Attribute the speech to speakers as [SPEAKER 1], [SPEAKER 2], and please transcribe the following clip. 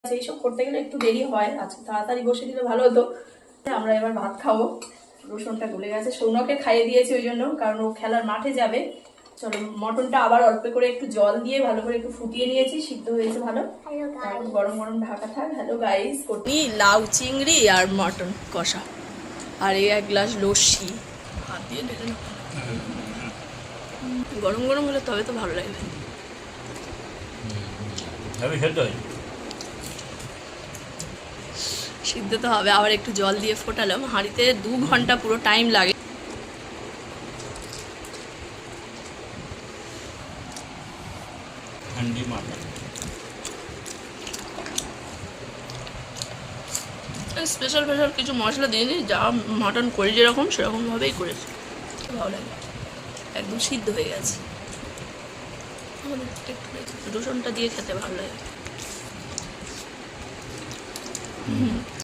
[SPEAKER 1] এইসব করতে গেলে একটু দেরি হয়, আজকে তাড়াতাড়ি বসে দিলে ভালো হতো। আমরা এবার ভাত খাবো, রসুনটা গলে গেছে, সৌনকে খাইয়ে দিয়েছি ওই জন্য, কারণ ও খেলার মাঠে যাবে। চলো, মটনটা আবার অল্প করে একটু জল দিয়ে ভালো করে একটু ফুটিয়ে নিয়েছি, সিদ্ধ হয়েছে ভালো। এখন গরম গরম ঢাকা থাক। হ্যালো গাইস, লাউ চিংড়ি আর মটন কষা, আর এই এক গ্লাস লস্যি। হাত দিয়ে ঢেলে নাও, গরম গরম হলে তবে তো ভালো লাগবে। সিদ্ধ তো হবে, আবার একটু জল দিয়ে ফোটালাম হাঁড়িতে, 2 ঘন্টা পুরো টাইম লাগে। স্পেশাল কিছু মশলা দিইনি, যা মাটন করি যেরকম সেরকমভাবেই করেছি, ভালো লাগে, একদম সিদ্ধ হয়ে গেছে। আমাদের একটু রসুনটা দিয়ে খেতে ভালো লাগে।